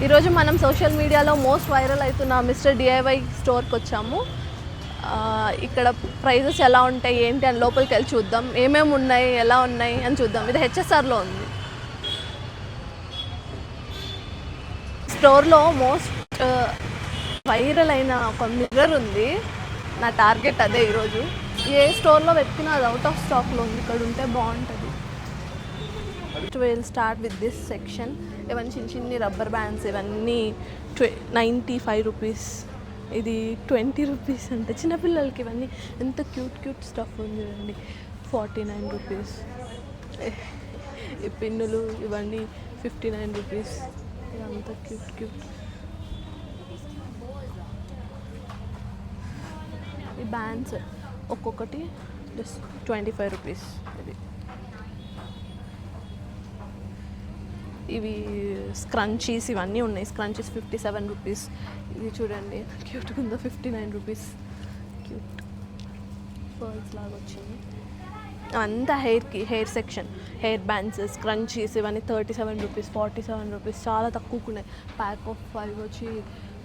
ఈరోజు మనం సోషల్ మీడియాలో మోస్ట్ వైరల్ అవుతున్న మిస్టర్ డిఐవై స్టోర్కి వచ్చాము. ఇక్కడ ప్రైజెస్ ఎలా ఉంటాయి ఏంటి అని లోపలికి వెళ్ళి చూద్దాం. ఏమేమి ఉన్నాయి, ఎలా ఉన్నాయి అని చూద్దాం. ఇది హెచ్ఎస్ఆర్లో ఉంది. స్టోర్లో మోస్ట్ వైరల్ అయిన ఒక మిర్రర్ ఉంది. నా టార్గెట్ అదే. ఈరోజు ఏ స్టోర్లో వెతికినా అది అవుట్ ఆఫ్ స్టాక్లో ఉంది. ఇక్కడ ఉంటే బాగుంటుంది. Will start with this section. ఇవన్నీ చిన్న చిన్ని రబ్బర్ బ్యాండ్స్. ఇవన్నీ 95 రూపీస్. ఇది 20 రూపీస్ అంటే చిన్నపిల్లలకి. ఇవన్నీ ఎంత క్యూట్ స్టఫ్ ఉంది చూడండి. 49 రూపీస్. ఈ పిన్నులు ఇవన్నీ 59 రూపీస్. ఇదంతా క్యూట్. ఈ బ్యాండ్స్ ఒక్కొక్కటి జస్ట్ 25 రూపీస్. ఇవి స్క్రంచీస్ ఇవన్నీ ఉన్నాయి. Scrunchies 57 rupees. ఇది చూడండి క్యూట్గా ఉందో. 59 రూపీస్. క్యూట్ పర్ల్స్ లాగా వచ్చింది. అంతా hair section. Hair bands, scrunchies ఇవన్నీ 37 రూపీస్, 47 రూపీస్. చాలా తక్కువకు ఉన్నాయి. ప్యాక్ ఆఫ్ 5 వచ్చి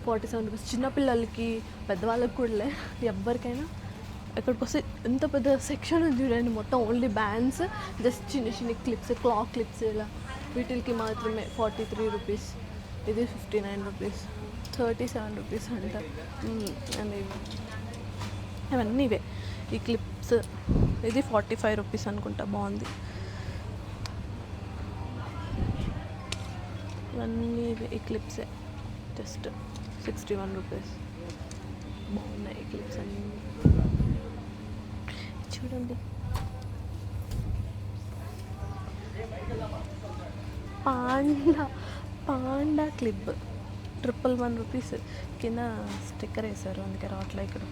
47 రూపీస్. చిన్నపిల్లలకి, పెద్దవాళ్ళకి కూడా ఎవరికైనా. ఎక్కడికి వస్తే ఎంత పెద్ద సెక్షన్ ఉంది చూడండి. మొత్తం ఓన్లీ బ్యాండ్స్, జస్ట్ చిన్న క్లిప్స్, క్లాక్ క్లిప్స్ ఇలా వీటికి మాత్రమే 43 రూపీస్. ఇది 59 రూపీస్. 37 రూపీస్ అంట. అండ్ ఇవన్నీ ఇవే. ఈ క్లిప్స్ ఇది 45 రూపీస్ అనుకుంటా. బాగుంది. ఇవన్నీ ఇవే. ఈ క్లిప్సే జస్ట్ 61 రూపీస్. బాగున్నాయి ఈ క్లిప్స్ అన్నీ. చూడండి. Panda clip 111 rupees. కింద స్టిక్కర్ వేశారు, అందుకే రావట్లే ఇక్కడ.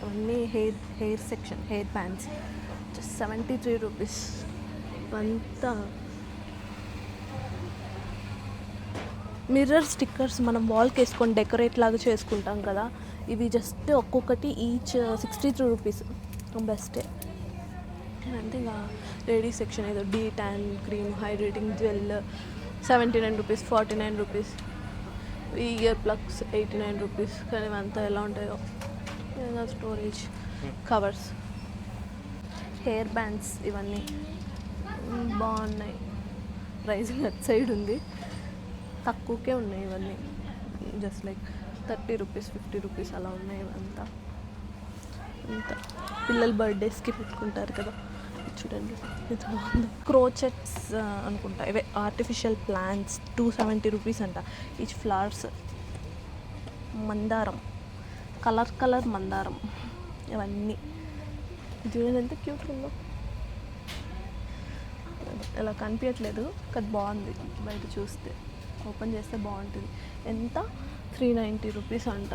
అవన్నీ hair section. Hair bands just 73 rupees. అంతా మిర్రర్ స్టిక్కర్స్ మనం వాల్కి వేసుకొని డెకరేట్ లాగా చేసుకుంటాం కదా. ఇవి జస్ట్ ఒక్కొక్కటి ఈచ్ 63 రూపీస్. బెస్టే. అంతే. ఇంకా లేడీస్ సెక్షన్ ఏదో D tan cream hydrating gel 79 rupees, 49 rupees. ఈ ఇయర్ ప్లగ్స్ 89 రూపీస్. కానీ ఇవంతా ఎలా ఉంటాయో. స్టోరేజ్ కవర్స్, హెయిర్ బ్యాండ్స్ ఇవన్నీ బాగున్నాయి. ప్రైసింగ్ అట్ సైడ్ ఉంది. తక్కువకే ఉన్నాయి ఇవన్నీ. జస్ట్ లైక్ 30 రూపీస్, 50 రూపీస్ అలా ఉన్నాయి ఇవంతా. ఇంత పిల్లల బర్త్డేస్కి పెట్టుకుంటారు కదా. చూడండి ఎంత బాగుంది. క్రోచెట్స్ అనుకుంటా ఇవే. ఆర్టిఫిషియల్ ప్లాంట్స్ 270 రూపీస్ అంట. Each flowers. మందారం, కలర్ మందారం. ఇవన్నీ చూడండి ఎంత క్యూట్గా ఉందో. ఇలా కనిపించట్లేదు కానీ బాగుంది. బయట చూస్తే, ఓపెన్ చేస్తే బాగుంటుంది. ఎంత? 390 రూపీస్ అంట.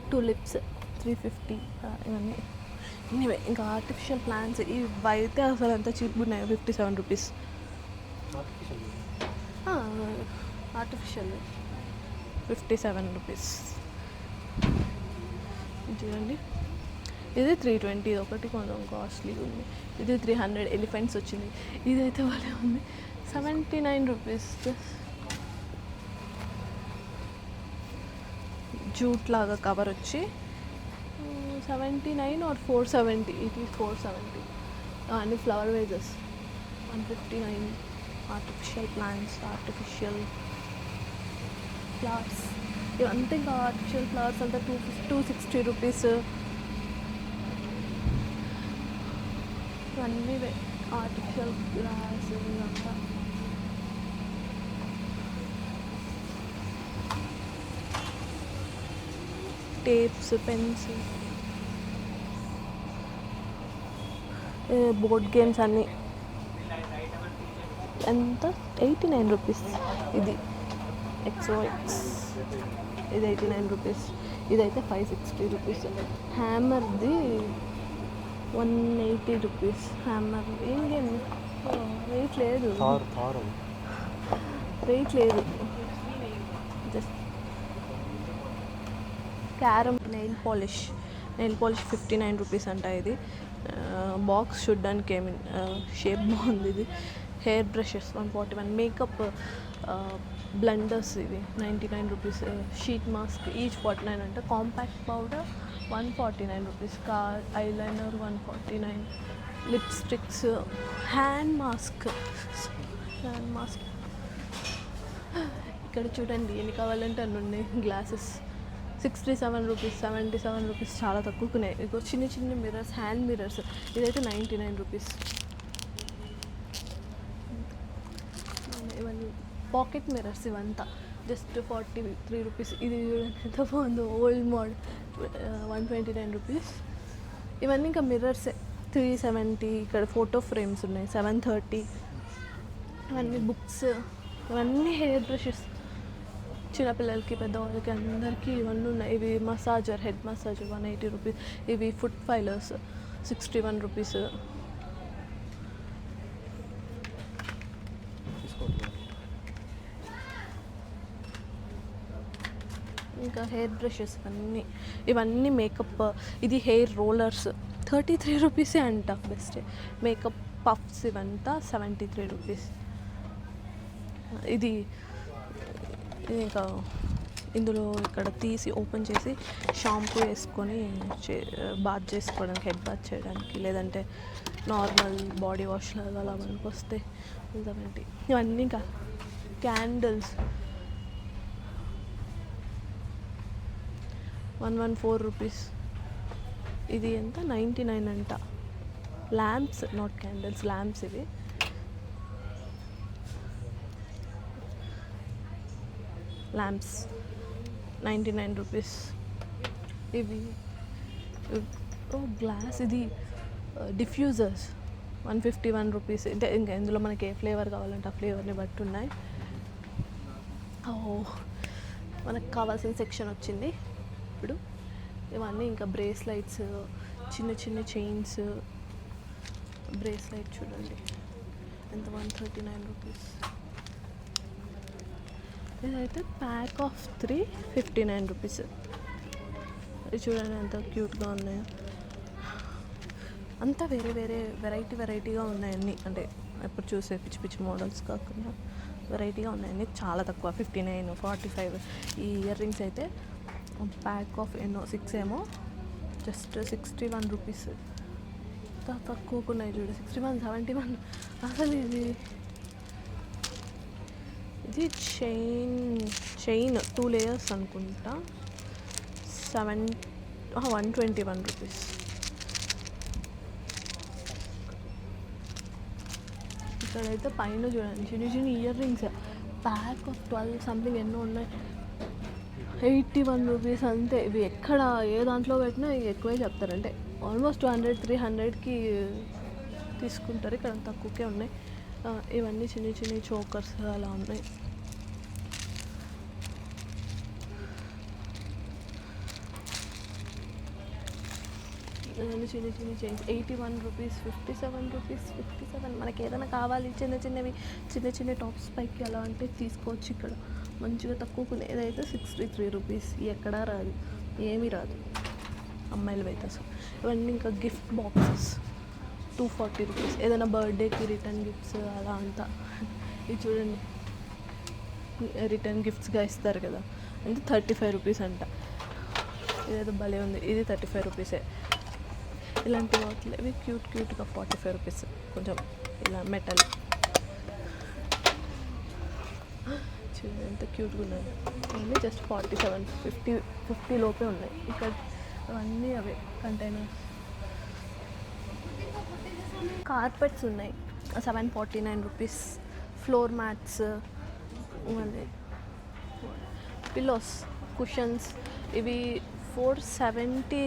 టూలిప్స్ 350. ఇవన్నీ ఇవే. ఇంకా ఆర్టిఫిషియల్ ప్లాంట్స్ ఇవి అయితే అసలు ఎంత చీప్గా ఉన్నాయి. 57 రూపీస్. Artificial 57 rupees. చూడండి. ఇది 320. ఒకటి కొంచెం కాస్ట్లీగా ఉంది. ఇది 300. ఎలిఫెంట్స్ వచ్చింది. ఇదైతే బాగా ఉంది. 79 రూపీస్. జూట్ లాగా కవర్ వచ్చి 79 or 470. It is 470. అన్ని flower wages 159. Artificial plants, artificial flowers ఇవంతా. ఇంకా ఆర్టిఫిషియల్ ఫ్లవర్స్ అంతా 260 రూపీస్. ఇవన్నీ ఆర్టిఫిషియల్ గ్లాస్ ఇదంతా. టేప్స్, పెన్స్, బోర్డ్ గేమ్స్ అన్నీ. ఎంత? 89 రూపీస్. ఇది XOX. ఇది 89 రూపీస్. ఇదైతే 560 రూపీస్. హ్యామర్ది 180 రూపీస్. హ్యామర్ ఏం గేమ్? వెయిట్ లేదు. జస్ట్ క్యారమ్ nail polish nail polish 59 rupees అంట. ఇది బాక్స్ చూడ్డానికి షేప్ బాగుంది. ఇది హెయిర్ బ్రషెస్ 141, మేకప్ బ్లెండర్స్ ఇవి 99 రూపీస్, షీట్ మాస్క్ ఈచ్ 49 అంట, compact powder 149 rupees, eyeliner 149, lipsticks, hand mask ఇక్కడ చూడండి ఎన్ని కావాలంటే అన్ని ఉన్నాయి. గ్లాసెస్ 67 రూపీస్, 77 రూపీస్, చాలా తక్కువకున్నాయి. ఇగో చిన్న చిన్న మిర్రర్స్, హ్యాండ్ మిర్రర్స్, ఇదైతే 99 రూపీస్. ఇవన్నీ పాకెట్ మిర్రర్స్, ఇవంతా జస్ట్ 43 రూపీస్. ఇది ఎంత బాగుందో, ఓల్డ్ మోడల్ 129 రూపీస్. ఇవన్నీ ఇంకా మిర్రర్సే 370. ఇక్కడ ఫోటో ఫ్రేమ్స్ ఉన్నాయి 730. ఇవన్నీ బుక్స్, ఇవన్నీ హెయిర్ బ్రషెస్, చిన్నపిల్లలకి పెద్దవాళ్ళకి అందరికీ ఇవన్నీ ఉన్నాయి. ఇవి మసాజర్, హెడ్ మసాజర్ 180 రూపీస్. ఇవి ఫుట్ ఫైలర్స్ 61 రూపీస్. ఇంకా హెయిర్ బ్రషెస్ ఇవన్నీ మేకప్. ఇది హెయిర్ రోలర్స్ 33 రూపీసే అంట. బెస్ట్ మేకప్ పఫ్స్ ఇవంతా 73 రూపీస్. ఇది ఇంకా ఇందులో ఇక్కడ తీసి ఓపెన్ చేసి షాంపూ వేసుకొని బాత్ చేసుకోవడానికి, హెడ్ బాత్ చేయడానికి, లేదంటే నార్మల్ బాడీ వాష్ లాగా అలా మనకు వస్తే 70. ఇవన్నీ ఇంకా క్యాండిల్స్ 114 రూపీస్. ఇది ఎంత 99 అంట. Lamps, not candles, lamps. ఇవి ల్యాంప్స్ 99 రూపీస్. ఇవి గ్లాస్, ఇది డిఫ్యూజర్స్ 151 రూపీస్. అంటే ఇంకా ఇందులో మనకి ఏ ఫ్లేవర్ కావాలంటే ఆ ఫ్లేవర్ని బట్టి ఉన్నాయి. మనకు కావాల్సిన సెక్షన్ వచ్చింది ఇప్పుడు. ఇవన్నీ ఇంకా బ్రేస్లైట్స్, చిన్న చిన్న చైన్స్, బ్రేస్లైట్ చూడండి ఎంత 139 రూపీస్. ఇదైతే ప్యాక్ ఆఫ్ 3 59 రూపీస్. ఇది చూడండి ఎంత క్యూట్గా ఉన్నాయో. అంతా వేరే వేరే వెరైటీగా ఉన్నాయన్నీ. అంటే ఎప్పుడు చూసే పిచ్చి పిచ్చి మోడల్స్ కాకుండా వెరైటీగా ఉన్నాయన్నీ. చాలా తక్కువ 59, 45. ఈ ఇయర్ రింగ్స్ అయితే ప్యాక్ ఆఫ్ 6 ఏమో జస్ట్ 61 రూపీస్. తక్కువకు ఉన్నాయి చూడు, 61, 71. అసలు ఇది చైన్ 2 లేయర్స్ అనుకుంటా, 121 రూపీస్. ఇక్కడైతే పైన చూడండి చిన్న చిన్న ear rings, pack of 12 something ఎన్నో ఉన్నాయి, 81 రూపీస్ అంతే. ఇవి ఎక్కడ ఏ దాంట్లో పెట్టినా ఎక్కువే చెప్తారు. అంటే ఆల్మోస్ట్ 200, 300కి తీసుకుంటారు. ఇక్కడ తక్కువకే ఉన్నాయి. ఇవన్నీ చిన్న చిన్న చోకర్స్ అలా ఉన్నాయి. ఇవన్నీ చిన్న చిన్న చైన్స్ 81 రూపీస్, 57 రూపీస్, 57. మనకి ఏదైనా కావాలి చిన్న చిన్న టాప్స్ పైకి అలా అంటే తీసుకోవచ్చు. ఇక్కడ మంచిగా తక్కువకు. ఏదైతే 63 రూపీస్. ఎక్కడా రాదు, ఏమీ రాదు అమ్మాయిలు అయితే అసలు. ఇవన్నీ ఇంకా గిఫ్ట్ బాక్సెస్ 240 రూపీస్. ఏదైనా బర్త్డేకి రిటర్న్ గిఫ్ట్స్ అలా అంతా. ఇది చూడండి రిటర్న్ గిఫ్ట్స్గా ఇస్తారు కదా, అంటే 35 రూపీస్ అంట. ఇదేదో భలే ఉంది, ఇది 35 రూపీసే. ఇలాంటి వాటిలో ఇవి క్యూట్గా 45 రూపీస్. కొంచెం ఇలా మెటల్ చూడండి ఎంత క్యూట్గా ఉన్నాయి. ఇవన్నీ జస్ట్ 47, 50 లోపే ఉన్నాయి. ఇక్కడ అవన్నీ అవే కంటైనర్స్. కార్పెట్స్ ఉన్నాయి 749 రూపీస్. ఫ్లోర్ మ్యాట్స్, ఇవన్నీ పిల్లోస్, కుషన్స్ ఇవి 470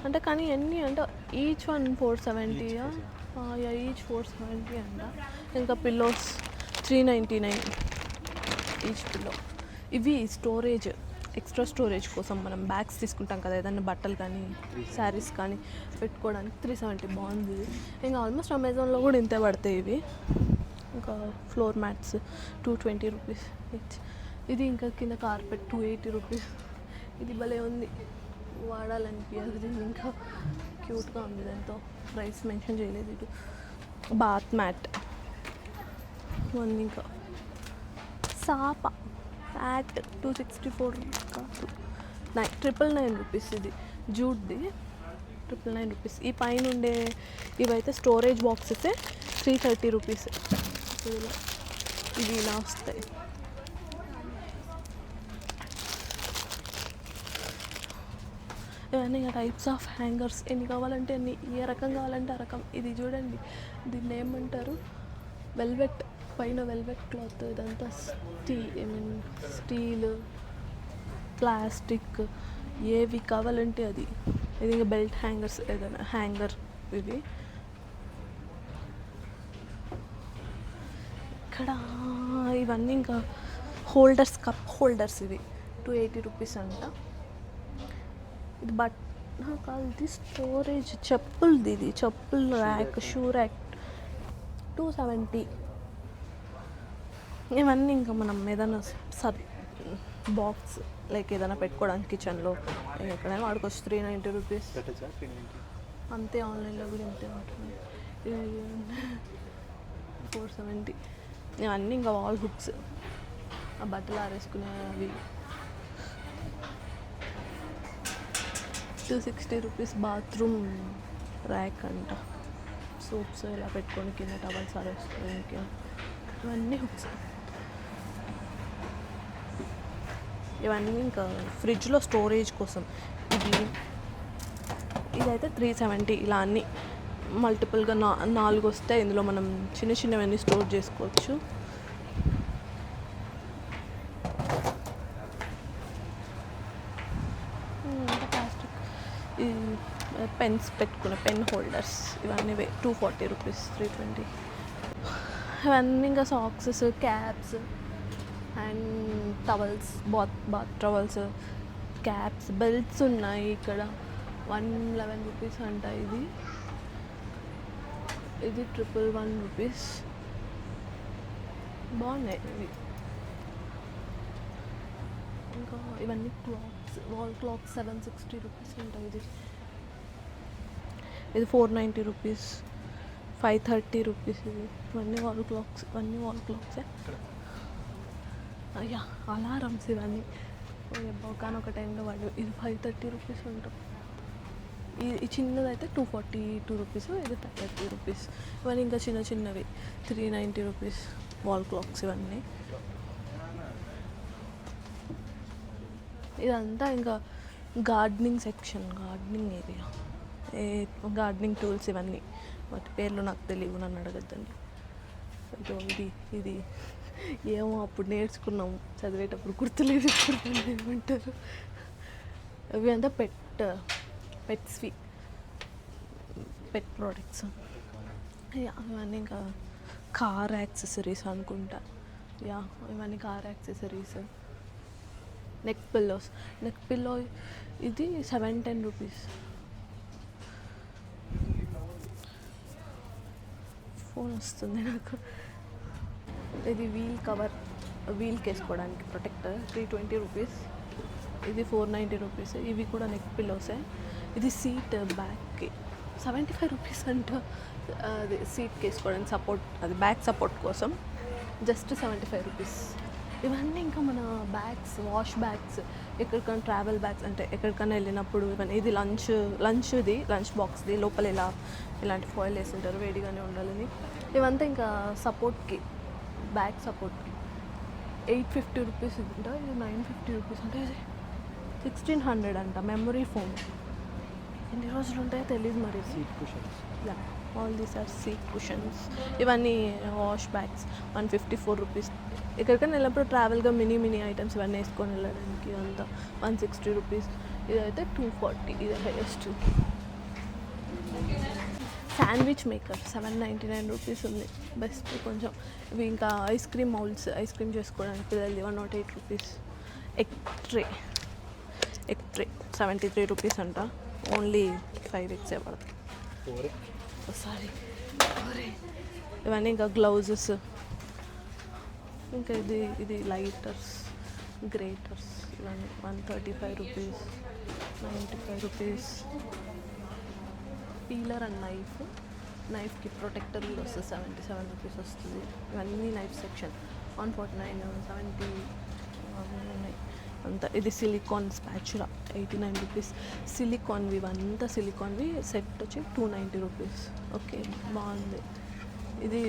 అంటే. కానీ ఎన్ని అంటే ఈచ్ వన్ 470, ఈచ్ 470 అంట. ఇంకా పిల్లోస్ 399 ఈచ్ పిల్లో. ఇవి స్టోరేజ్, ఎక్స్ట్రా స్టోరేజ్ కోసం మనం బ్యాగ్స్ తీసుకుంటాం కదా, ఏదైనా బట్టలు కానీ శారీస్ కానీ పెట్టుకోవడానికి 370. బాగుంది. ఇంకా ఆల్మోస్ట్ అమెజాన్లో కూడా ఇంతే పడతాయి ఇవి. ఇంకా ఫ్లోర్ మ్యాట్స్ 220 రూపీస్. ఇది ఇంకా కింద కార్పెట్ 280 రూపీస్. ఇది భలే ఉంది. వాడాలనిపించదు. దీన్ని ఇంకా క్యూట్గా ఉంది, దాంతో ప్రైస్ మెన్షన్ చేయలేదు. ఇటు బాత్ మ్యాట్ ఉంది. ఇంకా సాప మ్యాట్ 264 కాదు, 999 రూపీస్. ఇది జూట్ది 999 రూపీస్. ఈ పైన ఉండే ఇవైతే స్టోరేజ్ బాక్సెస్ 330 రూపీస్. ఇవి ఇలా వస్తాయి. ఇవన్నీ టైప్స్ ఆఫ్ హ్యాంగర్స్, ఎన్ని కావాలంటే అన్ని, ఏ రకం కావాలంటే ఆ రకం. ఇది చూడండి, దీన్ని ఏమంటారు, వెల్వెట్, పైన వెల్వెట్ క్లాత్. ఇదంతా స్టీల్, ప్లాస్టిక్, ఏవి కావాలంటే అది. ఇది ఇంకా బెల్ట్ హ్యాంగర్స్, ఏదైనా హ్యాంగర్ ఇవి. ఇక్కడ ఇవన్నీ ఇంకా హోల్డర్స్, కప్ హోల్డర్స్. ఇవి 280 రూపీస్ అంట. ఇది కాదు, ఇది స్టోరేజ్ చెప్పులది. ఇది చెప్పుల ర్యాక్, షూ ర్యాక్ 270. ఇవన్నీ ఇంకా మనం ఏదైనా బాక్స్ లైక్ ఏదైనా పెట్టుకోవడానికి కిచెన్లో ఎక్కడైనా వాడుకోవచ్చు. 390 రూపీస్ అంతే. ఆన్లైన్లో కూడా ఇంతే ఉంటుంది. 470. ఇవన్నీ ఇంకా వాల్ హుక్స్, ఆ బట్టలు ఆరేసుకునే అవి. 260 రూపీస్ బాత్రూమ్ ర్యాక్ అంట. సోప్స్ ఇలా పెట్టుకొని కింద టవల్స్ ఆరేసుకోవడానికి. ఇవన్నీ హుక్స్. ఇవన్నీ ఇంకా ఫ్రిడ్జ్లో స్టోరేజ్ కోసం. ఇదైతే 370. ఇలా అన్నీ మల్టిపుల్గా 4 వస్తే ఇందులో మనం చిన్న చిన్నవన్నీ స్టోర్ చేసుకోవచ్చు. ప్లాస్టిక్ పెన్స్ పెట్టుకునే పెన్ హోల్డర్స్, ఇవన్నీ 240 రూపీస్, 320. ఇవన్నీ ఇంకా socks, caps and towels, bath towels, caps, belts ఉన్నాయి. ఇక్కడ 111 రూపీస్ అంట. ఇది 111 రూపీస్. బాగున్నాయి ఇవి. ఇంకా ఇవన్నీ క్లాక్స్, వాల్ క్లాక్స్ 760 రూపీస్ ఉంటాయి. ఇది 490 రూపీస్, 530 రూపీస్. ఇవన్నీ వాల్ క్లాక్సే. అయ్యా, అలారమ్స్ ఇవన్నీ. ఒకనొక టైంలో వాళ్ళు ఇది 530 రూపీస్ ఉంటాం. ఈ చిన్నదైతే 242 రూపీస్, ఇది 530 రూపీస్. ఇవన్నీ ఇంకా చిన్నవి 390 రూపీస్ వాల్ క్లాక్స్. ఇవన్నీ ఇదంతా ఇంకా gardening section, gardening area, gardening tools. ఇవన్నీ వాటి పేర్లు నాకు తెలియవు, నన్ను అడగద్దండి. ఇది ఏమో అప్పుడు నేర్చుకున్నాము, చదివేటప్పుడు గుర్తులేదు. ఇప్పుడు ఏమంటారు, అవి అంతా పెట్స్వి, పెట్ ప్రోడక్ట్స్. ఇవన్నీ ఇంకా కార్ యాక్సెసరీస్ అనుకుంటా. ఇవన్నీ కార్ యాక్సెసరీస్. నెక్ పిల్లో ఇది 710 రూపీస్. ఫోన్ వస్తుంది నాకు. ఇది వీల్ కవర్, వీల్కి వేసుకోవడానికి ప్రొటెక్టర్, 320 రూపీస్. ఇది 490 రూపీస్. ఇవి కూడా నెక్ పిల్లోసే. ఇది సీట్ బ్యాక్కి 75 రూపీస్ అంట. అది సీట్కి వేసుకోవడానికి సపోర్ట్, అది బ్యాక్ సపోర్ట్ కోసం జస్ట్ 75 రూపీస్. ఇవన్నీ ఇంకా మన బ్యాగ్స్, వాష్ బ్యాగ్స్, ఎక్కడికైనా ట్రావెల్ బ్యాగ్స్, అంటే ఎక్కడికైనా వెళ్ళినప్పుడు. ఇవన్నీ ఇది లంచ్ బాక్స్ది. లోపల ఇలాంటి ఫాయిల్ వేసి ఉంటారు, వేడిగానే ఉండాలని. ఇవంతా ఇంకా సపోర్ట్కి, బ్యాక్ సపోర్ట్కి 850 రూపీస్ అంట. ఇది 950 రూపీస్ అంటే. ఇది 1600 అంట. Memory foam. ఎన్ని రోజులు ఉంటాయో తెలియదు మరి. Seat cushions, all these are seat cushions. ఇవన్నీ వాష్ బ్యాగ్స్ 154 రూపీస్. ఎక్కడికైనా వెళ్ళినప్పుడు ట్రావెల్గా మినీ ఐటమ్స్ ఇవన్నీ వేసుకొని వెళ్ళడానికి అంతా 160 రూపీస్. ఇదైతే 240. ఇది హైయెస్ట్. శాండ్విచ్ మేకర్ 799 రూపీస్ ఉంది, బెస్ట్ కొంచెం. ఇవి ఇంకా ice cream moulds, ice cream చేసుకోవడానికి పిల్లలది 108 రూపీస్. ఎగ్ ట్రే 73 రూపీస్ అంట. ఓన్లీ 5 eggs పడతాయి. ఇవన్నీ ఇంకా గ్లౌజెస్. ఇంకా ఇది లైటర్స్, గ్రేటర్స్. ఇవన్నీ 135 రూపీస్. 95 రూపీస్. పీలర్ అండ్ నైఫ్కి ప్రొటెక్టర్ కూడా వస్తుంది, 77 రూపీస్ వస్తుంది. ఇవన్నీ నైఫ్ సెక్షన్. 149, 70 ఉన్నాయి అంతా. ఇది సిలికాన్ స్పాచులా 89 రూపీస్. సిలికాన్వి ఇవంతా సిలికాన్వి సెట్ వచ్చి 290 రూపీస్. ఓకే, బాగుంది. ఇది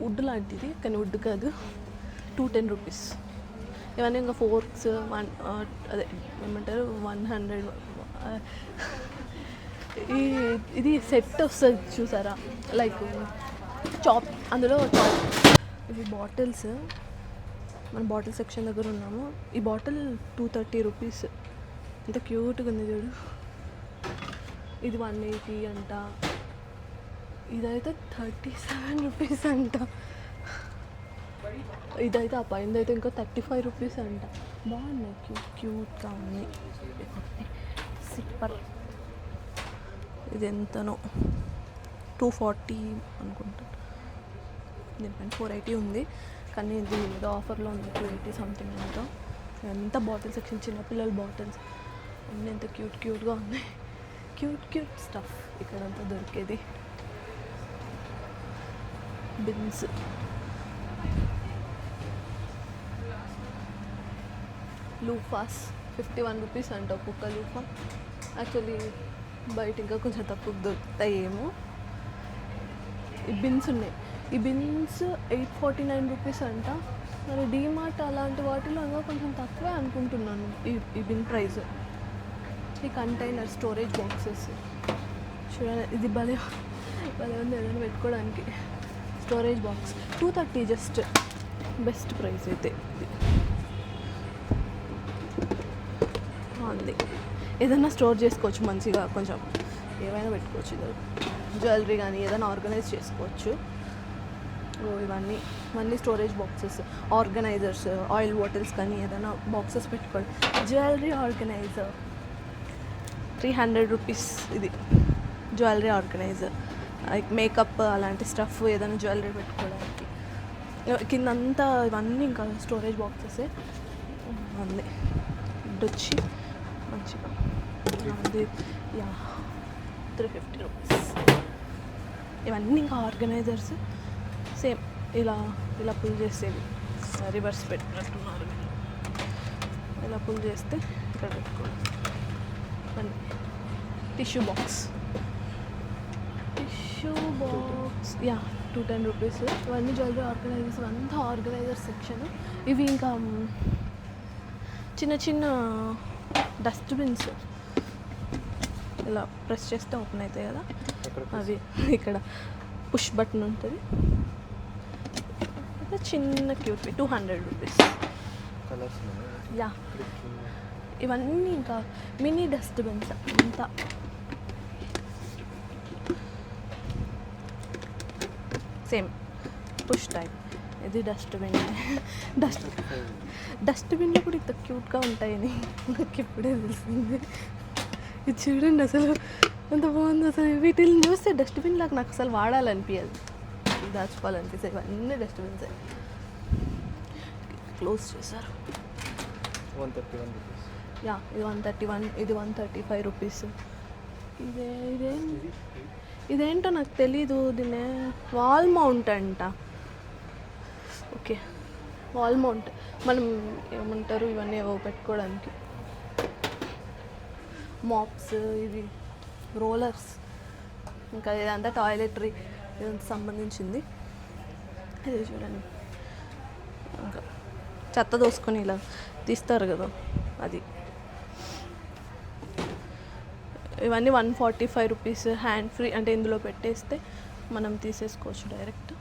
వుడ్ లాంటిది కానీ వుడ్ కాదు, 210 రూపీస్. ఇవన్నీ ఇంకా ఫోర్క్స్ అదే ఏమంటారు 100. ఇది సెట్ వస్తుంది చూసారా, లైక్ చాప్, అందులో చాప్. ఇవి బాటిల్స్, మన బాటిల్ సెక్షన్ దగ్గర ఉన్నాము. ఈ బాటిల్ 230 రూపీస్. ఇంత క్యూట్గా ఉంది చూడు. ఇది 180 అంట. ఇదైతే 37 రూపీస్ అంట. ఇదైతే ఆ పైన అయితే ఇంకా 35 రూపీస్ అంట. బాగున్నాయి, క్యూట్గా ఉన్నాయి. సిప్పర్ ఇది ఎంతనో 240 అనుకుంటాను. దీనిపైన 480 ఉంది కానీ ఇది ఏదో ఆఫర్లో ఉంది, 280 సంథింగ్ ఎంతో. ఎంత బాటిల్ సెక్షన్, చిన్నపిల్లల బాటిల్స్ అన్నీ ఎంత క్యూట్గా ఉన్నాయి. క్యూట్ స్టఫ్ ఇక్కడంతా దొరికేది. బిన్స్, లూఫాస్ 51 రూపీస్ అంట ఒక్కొక్క లూఫా. యాక్చువల్లీ బయట ఇంకా కొంచెం తక్కువ దొరుకుతాయేమో. ఈ బిన్స్ ఉన్నాయి. ఈ బిన్స్ 849 రూపీస్ అంట. మరి డీమార్ట్ అలాంటి వాటిలో ఇంకా కొంచెం తక్కువే అనుకుంటున్నాను ఈ బిన్ ప్రైస్. ఈ కంటైనర్ స్టోరేజ్ బాక్సెస్ చూడండి, ఇది భలే ఉంది ఏదైనా పెట్టుకోవడానికి. Storage box 230 just. Best price అయితే ఇది బాగుంది. ఏదైనా స్టోర్ చేసుకోవచ్చు మంచిగా, కొంచెం ఏమైనా పెట్టుకోవచ్చు. ఇది జ్యువెలరీ కానీ ఏదైనా ఆర్గనైజ్ చేసుకోవచ్చు. ఇవన్నీ storage boxes, organizers, oil bottles కానీ ఏదైనా బాక్సెస్ పెట్టుకోండి. Jewellery organizer 300 rupees. ఇది జ్యువెలరీ ఆర్గనైజర్, లైక్ మేకప్ అలాంటి స్టఫ్ ఏదైనా జ్యువెలరీ పెట్టుకోవడానికి. కిందంతా ఇవన్నీ ఇంకా స్టోరేజ్ బాక్సెసే ఉంది. ఇది వచ్చి మంచిగా ఉంది, 350 రూపీస్. ఇవన్నీ ఇంకా ఆర్గనైజర్స్ సేమ్ ఇలా పుల్ చేసేవి. రివర్స్ పెట్టినట్టున్నారు. ఇలా పుల్ చేస్తే ఇక్కడ పెట్టుకోవాలి. Tissue box 210 rupees. ఇవన్నీ జ్యువెలరీ ఆర్గనైజర్స్, ఇవంతా ఆర్గనైజర్ సెక్షన్. ఇవి ఇంకా చిన్న డస్ట్బిన్స్ ఇలా ప్రెస్ చేస్తే ఓపెన్ అవుతాయి కదా, అవి. ఇక్కడ పుష్ బటన్ ఉంటుంది. చిన్న క్యూట్ 200 రూపీస్. ఇవన్నీ ఇంకా మినీ డస్ట్బిన్స్ అంతా. Same push type. ఇది డస్ట్బిన్లో కూడా ఇంత క్యూట్గా ఉంటాయని నాకు ఇప్పుడే తెలిసింది. ఇది చూడండి అసలు ఎంత బాగుంది. అసలు వీటిని చూస్తే డస్ట్బిన్ లాగా నాకు అసలు వాడాలనిపించదు, దాచుకోవాలనిపిస్తుంది. ఇవన్నీ డస్ట్బిన్సే. క్లోజ్ చేశారు. 131 రూపీస్. ఇది 131. ఇది 135 రూపీస్. ఇదేంటో నాకు తెలీదు. దీన్ని వాల్ మౌంట్ అంట. ఓకే, వాల్ మౌంట్ మనం ఏమంటారు ఇవన్నీ ఏవో పెట్టుకోవడానికి. మాప్స్, ఇవి రోలర్స్, ఇంకా ఇదంతా టాయిలెటరీ సంబంధించింది. ఇది చూడండి, ఇంకా చెత్త దోసుకొని ఇలా తీస్తారు కదా అది. ఇవన్నీ 145 రూపీస్. హ్యాండ్ ఫ్రీ అంటే ఇందులో పెట్టేస్తే మనం తీసేసుకోవచ్చు డైరెక్ట్.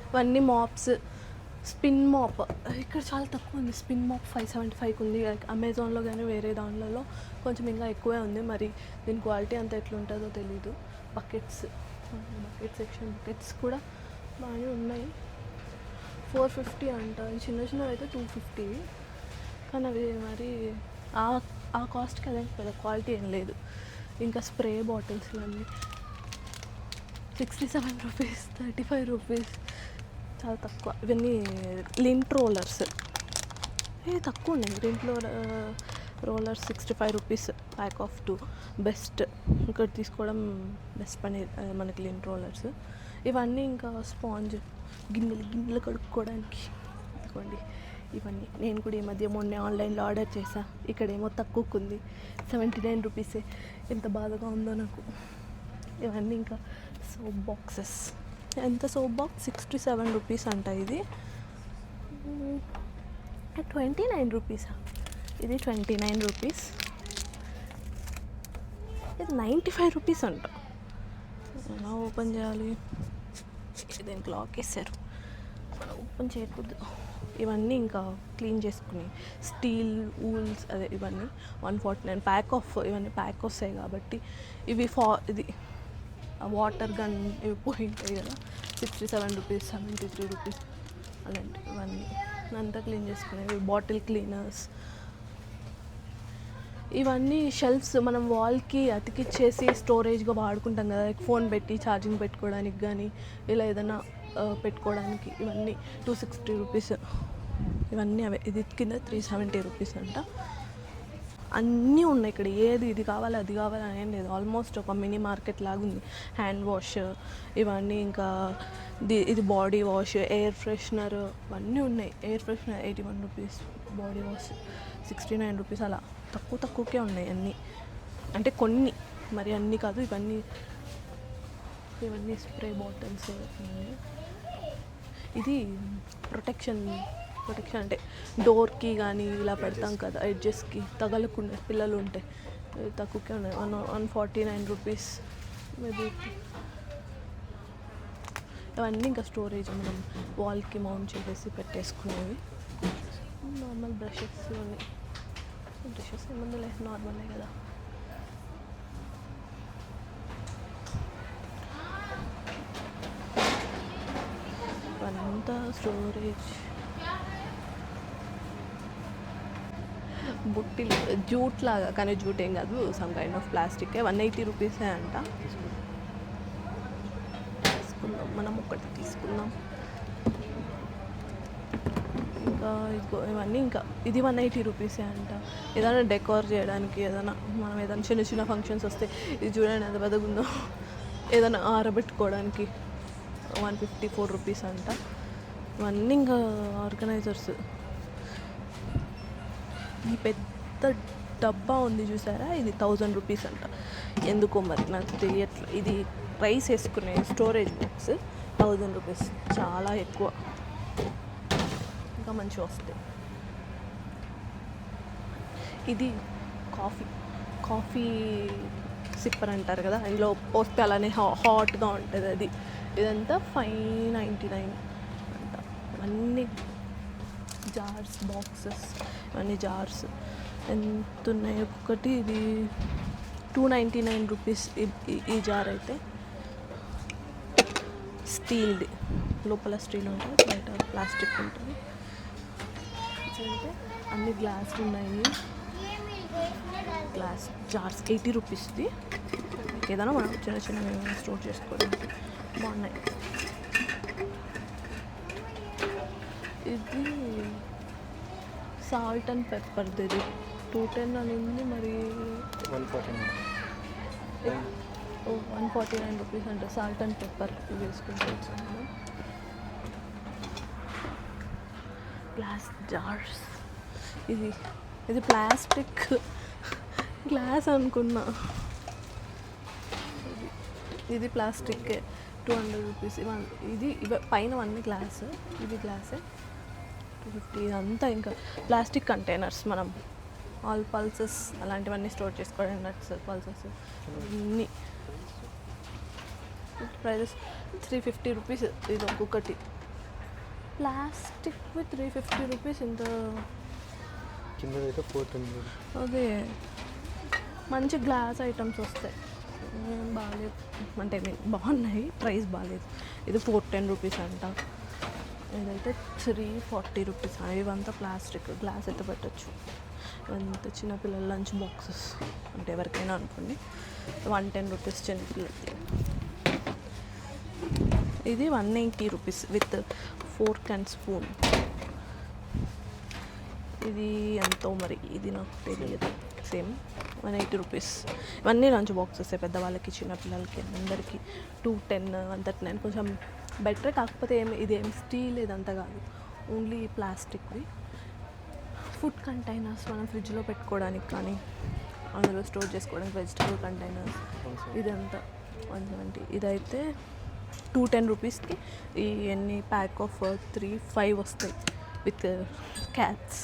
ఇవన్నీ మాప్స్. స్పిన్ మాప్ ఇక్కడ చాలా తక్కువ ఉంది. స్పిన్ మాప్ 575 ఉంది. అమెజాన్లో కానీ వేరే దానిలలో కొంచెం ఇంకా ఎక్కువే ఉంది. మరి దీని క్వాలిటీ అంత ఎట్లుంటుందో తెలీదు. బకెట్ సెక్షన్ బకెట్స్ కూడా బాగానే ఉన్నాయి. 450 అంట. చిన్నవి అయితే 250. కానీ అవి మరి ఆ కాస్ట్కి అదే కదా, క్వాలిటీ ఏం లేదు. ఇంకా స్ప్రే బాటిల్స్ ఇవన్నీ 67 రూపీస్, 35 రూపీస్, చాలా తక్కువ. ఇవన్నీ లింట్ రోలర్స్ తక్కువ ఉన్నాయి. లింట్లో roller 65 rupees, pack of 2. Best ఇక్కడ తీసుకోవడం బెస్ట్ పని మనకి లింట్ రోలర్స్. ఇవన్నీ ఇంకా స్పాంజ్ గిన్నెలు కడుక్కోవడానికి ఇదిగోండి. ఇవన్నీ నేను కూడా ఈ మధ్య మొన్న ఆన్లైన్లో ఆర్డర్ చేసా. ఇక్కడేమో తక్కువకుంది, 79 రూపీసే. ఎంత బాధగా ఉందో నాకు. ఇవన్నీ ఇంకా సోప్ బాక్సెస్. ఎంత సోప్ బాక్స్? 67 రూపీస్ అంట. ఇది 29 రూపీసా? ఇది 29 రూపీస్. ఇది 95 రూపీస్ అంట. ఎలా ఓపెన్ చేయాలి? దీనికి లాక్ వేసారు, మనం ఓపెన్ చేయకూడదు. ఇవన్నీ ఇంకా క్లీన్ చేసుకుని స్టీల్ ఊల్స్ అదే ఇవన్నీ 149 ప్యాక్ ఆఫ్. ఇవన్నీ ప్యాక్ వస్తాయి కాబట్టి ఇవి ఇది వాటర్ గన్ ఇవి పోయి ఉంటాయి కదా, 67 రూపీస్, 73 రూపీస్ అలాంటివి. ఇవన్నీ అంతా క్లీన్ చేసుకునేవి. Bottle cleaners. ఇవన్నీ షెల్ఫ్స్ మనం వాల్కి అతికిచ్చేసి స్టోరేజ్గా వాడుకుంటాం కదా, ఫోన్ పెట్టి ఛార్జింగ్ పెట్టుకోవడానికి కానీ ఇలా ఏదైనా పెట్టుకోవడానికి. ఇవన్నీ 260 రూపీస్. ఇవన్నీ అవే. ఇది కింద 370 రూపీస్ అంట. అన్నీ ఉన్నాయి ఇక్కడ. ఏది ఇది కావాలి అది కావాలి అని ఏం లేదు. ఆల్మోస్ట్ ఒక మినీ మార్కెట్ లాగా ఉంది. హ్యాండ్ వాష్ ఇవన్నీ, ఇంకా ఇది బాడీ వాష్, ఎయిర్ ఫ్రెషనర్ ఇవన్నీ ఉన్నాయి. Air freshener 81 rupees, body wash 69 rupees. అలా తక్కువకే ఉన్నాయి అన్నీ. అంటే కొన్ని, మరి అన్నీ కాదు. ఇవన్నీ స్ప్రే బాటిల్స్. ఇది ప్రొటెక్షన్ అంటే డోర్కి కానీ ఇలా పెడతాం కదా, ఎడ్జెస్కి తగలకుండా పిల్లలు ఉంటే. తక్కువకే ఉన్నాయి, 149 రూపీస్ మేబీ. ఇవన్నీ ఇంకా స్టోరేజ్ మనం వాల్కి మౌంట్ చేసేసి పెట్టేసుకునేవి. నార్మల్ బ్రషెస్ ఇవన్నీ. బ్రషెస్ ఏముందిలే, నార్మలే కదా. ఇవంతా స్టోరేజ్. బుట్టిలు జూట్ లాగా, కానీ జూట్ ఏం కాదు, సమ్ కైండ్ ఆఫ్ ప్లాస్టిక్. 180 రూపీసే అంట. తీసుకుందాం, మనం ఒకటి తీసుకుందాం. ఇంకా ఇవన్నీ ఇంకా ఇది 180 రూపీసే అంట. ఏదైనా డెకోర్ చేయడానికి, ఏదైనా మనం ఏదైనా చిన్న ఫంక్షన్స్ వస్తే ఇది చూడండి ఎంత పెద్దగా ఉందో. ఏదైనా ఆరబెట్టుకోవడానికి 154 రూపీస్ అంట. ఇవన్నీ ఇంకా ఆర్గనైజర్స్. ఈ పెద్ద డబ్బా ఉంది చూసారా, ఇది 1000 రూపీస్ అంట. ఎందుకో మరి నాకు తెలియట్లేదు. ఇది రైస్ వేసుకునే స్టోరేజ్ బాక్స్ 1000 రూపీస్. చాలా ఎక్కువ. ఇంకా మంచిగా వస్తాయి. ఇది కాఫీ సిప్పర్ అంటారు కదా, అందులో పోస్తే అలానే హాట్గా ఉంటుంది అది. ఇదంతా 599 అంట. అన్నీ జార్స్, బాక్సెస్, అన్ని జార్స్ ఎంత ఉన్నాయి ఒక్కొక్కటి. ఇది 299 రూపీస్ ఈ జార్ అయితే. స్టీల్ది, లోపల స్టీల్ ఉంటుంది, బయట ప్లాస్టిక్ ఉంటుంది. అంటే అన్ని గ్లాసులు ఉన్నాయి. Glass jars 80 రూపీస్ది. ఏదైనా మనం చిన్న స్టోర్ చేసుకోవడానికి బాగున్నాయి. ఇది సాల్ట్ అండ్ పెప్పర్ది. ఇది 210 అని ఉంది, మరి 149 రూపీస్ అంటే. సాల్ట్ అండ్ పెప్పర్ వేసుకుంటాను. Glass jars. ఇది ప్లాస్టిక్ గ్లాస్ అనుకున్నా. ఇది ప్లాస్టిక్ 200 రూపీస్. ఇది పైన అన్ని గ్లాస్, ఇది గ్లాసే 250. ఇదంతా ఇంకా ప్లాస్టిక్ కంటైనర్స్. మనం ఆల్ పల్సెస్ అలాంటివన్నీ స్టోర్ చేసుకోవడానికి, నట్స్, పల్సెస్ అన్నీ. ప్రైజెస్ 350 రూపీస్ ఇది ఒక్కొక్కటి. Plastic 350 rupees. ఇంత కిందైతే 410. అదే మంచి గ్లాస్ ఐటమ్స్ వస్తాయి. బాగాలేదు అంటే బాగున్నాయి, ప్రైస్ బాగాలేదు. ఇది 410 రూపీస్ అంట. ఇదైతే 340 రూపీస్. ఇవంతా ప్లాస్టిక్, గ్లాస్ అయితే పెట్టచ్చు. ఇవంతా చిన్నపిల్లల లంచ్ బాక్సెస్ అంటే ఎవరికైనా అనుకోండి. 110 రూపీస్ చిన్నపిల్లలకి. ఇది 180 rupees with fork and spoon. ఇది ఎంతో మరి ఇది నాకు తెలియదు. Same 180 rupees. ఇవన్నీ లంచ్ బాక్సెస్ పెద్దవాళ్ళకి చిన్నపిల్లలకి అందరికీ 210 139 కొంచెం బెటరే. కాకపోతే ఇదేం స్టీల్ ఇదంతా కాదు, ఓన్లీ ప్లాస్టిక్వి. ఫుడ్ కంటైనర్స్ మనం ఫ్రిడ్జ్లో పెట్టుకోవడానికి కానీ అందులో స్టోర్ చేసుకోవడానికి వెజిటబుల్ కంటైనర్స్ ఇదంతా 170. ఇదైతే 210 రూపీస్కి ఈ ఎన్ని ప్యాక్ ఆఫ్ 3-5 వస్తాయి విత్ క్యాట్స్.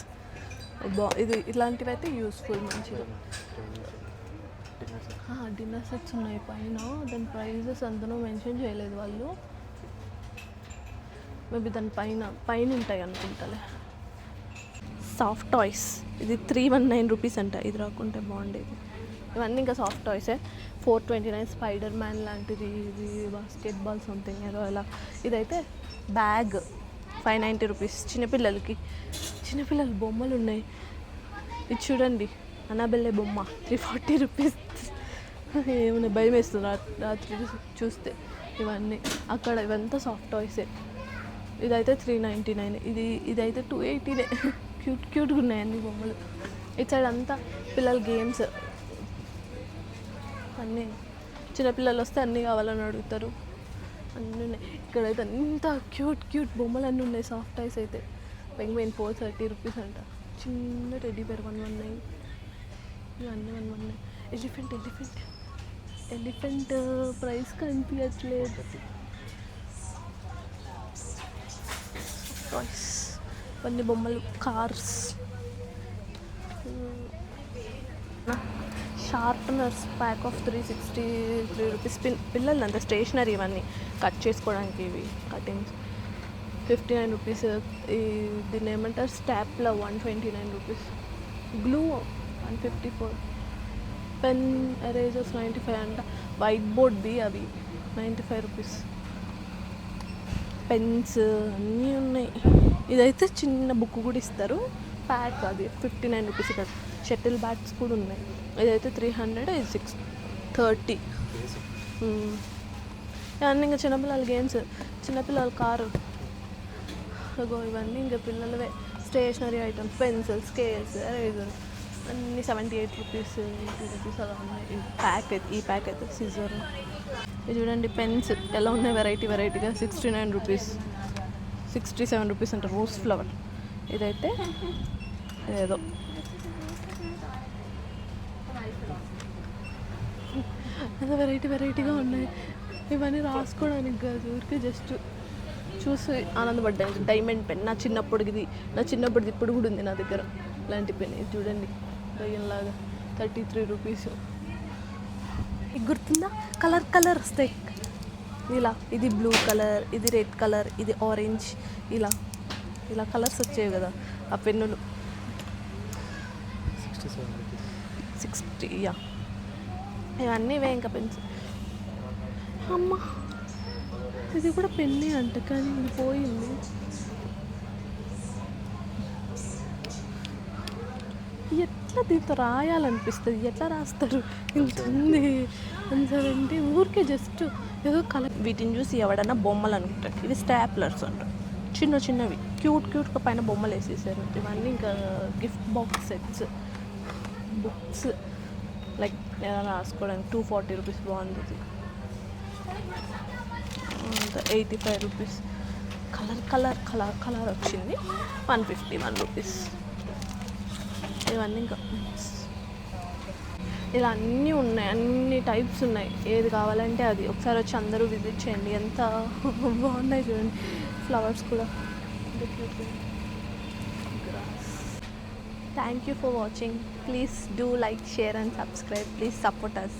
ఇది ఇలాంటివి అయితే యూస్ఫుల్ మంచిగా. డిన్నర్ సెట్స్ ఉన్నాయి పైన, దాని ప్రైజెస్ అంతనో మెన్షన్ చేయలేదు వాళ్ళు. మేబీ దాని పైన ఉంటాయి అనుకుంటాలే. సాఫ్ట్ టాయ్స్ ఇది 319 రూపీస్ అంట. ఇది రాకుంటే బాగుండేది. ఇవన్నీ ఇంకా సాఫ్ట్ టాయ్సే. 429 స్పైడర్ మ్యాన్ లాంటిది, ఇది బాస్కెట్ బాల్ సంథింగ్ ఏదో ఇలా. ఇదైతే బ్యాగ్ 590 రూపీస్. చిన్నపిల్లల బొమ్మలు ఉన్నాయి. ఇది చూడండి, అనాబెల్లే బొమ్మ 340 రూపీస్. ఏమన్నా భయం వేస్తుంది రాత్రి చూస్తే. ఇవన్నీ అక్కడ ఇవంతా సాఫ్ట్ టాయ్సే. ఇదైతే 399. ఇదైతే 280. క్యూట్గా ఉన్నాయి అన్ని బొమ్మలు. ఇటు సైడ్ అంతా పిల్లల గేమ్స్ అన్నీ. చిన్నపిల్లలు వస్తే అన్నీ కావాలని అడుగుతారు, అన్నీ ఉన్నాయి. ఇక్కడైతే అంత క్యూట్ బొమ్మలు అన్నీ ఉన్నాయి. సాఫ్ట్ టాయ్స్ అయితే పెంగ్విన్ 430 రూపీస్ అంట. చిన్న టెడ్డీ బేర్ 119. ఇవన్నీ 119. ఎలిఫెంట్ ప్రైస్ కనిపించట్లేదు. టాయ్స్ ఇవన్నీ బొమ్మలు, cars. Sharpeners pack of 363 rupees. పిల్లలు అంత స్టేషనరీ ఇవన్నీ కట్ చేసుకోవడానికి, ఇవి కటింగ్స్ 59 రూపీస్. దీన్ని ఏమంటారు stapler 129 rupees. Glue 154. Pen erasers 95 అంట. వైట్ బోర్డ్వి అవి 95 రూపీస్. పెన్స్ అన్నీ ఉన్నాయి. ఇదైతే చిన్న బుక్ కూడా ఇస్తారు ప్యాక్, అది 59 రూపీస్. ఇక్కడ షటిల్ బ్యాట్స్ కూడా ఉన్నాయి. ఇదైతే 300, ఇది 630. ఇవన్నీ ఇంకా చిన్నపిల్లల గేమ్స్, చిన్నపిల్లల కారు. ఇవన్నీ ఇంకా పిల్లలవే stationery items, pencils, scales, eraser అన్నీ 78 రూపీస్, 80 రూపీస్ అలా ఉన్నాయి. ఈ ప్యాక్ అయితే సిజర్. ఇది చూడండి పెన్స్ ఎలా ఉన్నాయి, వెరైటీగా 69 రూపీస్, 67 రూపీస్ అంట. Rose flower. ఇదైతే ఏదో అదే వెరైటీగా ఉన్నాయి. ఇవన్నీ రాసుకోవడానికి కాదు, ఊరికే జస్ట్ చూసి ఆనందపడ్డాను. డైమండ్ పెన్ నా చిన్నప్పటిది ఇప్పుడు కూడా ఉంది నా దగ్గర ఇలాంటి పెన్. ఇది చూడండి దయ్యంలాగా 33 రూపీస్. గుర్తుందా, కలర్ వస్తాయి ఇలా. ఇది బ్లూ కలర్, ఇది రెడ్ కలర్, ఇది ఆరెంజ్, ఇలా కలర్స్ వచ్చేవి కదా ఆ పెన్నులు. 60. ఇవన్నీ ఇవే ఇంకా పెన్స్. అమ్మ ఇది కూడా పెన్నే అంట, కానీ ఇది పోయింది. ఎట్లా దీంతో రాయాలనిపిస్తుంది, ఎట్లా రాస్తారు ఇంత ఉంది అంటే ఊరికే జస్ట్ ఏదో కలర్. వీటిని చూసి ఎవడన్నా బొమ్మలు అనుకుంటారు. ఇవి స్టాప్లర్స్ అంటారు, చిన్నవి క్యూట్గా పైన బొమ్మలు వేసేసారు. ఇవన్నీ ఇంకా gift box sets, books like ఏదైనా రాసుకోవడానికి 240 రూపీస్. బాగుంది ఇది. 85 రూపీస్. కలర్ వచ్చింది 151 రూపీస్. ఇవన్నీ ఇంకా ఇలా అన్నీ ఉన్నాయి, అన్ని టైప్స్ ఉన్నాయి. ఏది కావాలంటే అది. ఒకసారి వచ్చి అందరూ విజిట్ చేయండి. ఎంత బాగున్నాయి చూడండి. ఫ్లవర్స్ కూడా. Thank you for watching. Please do like, share and subscribe. Please support us.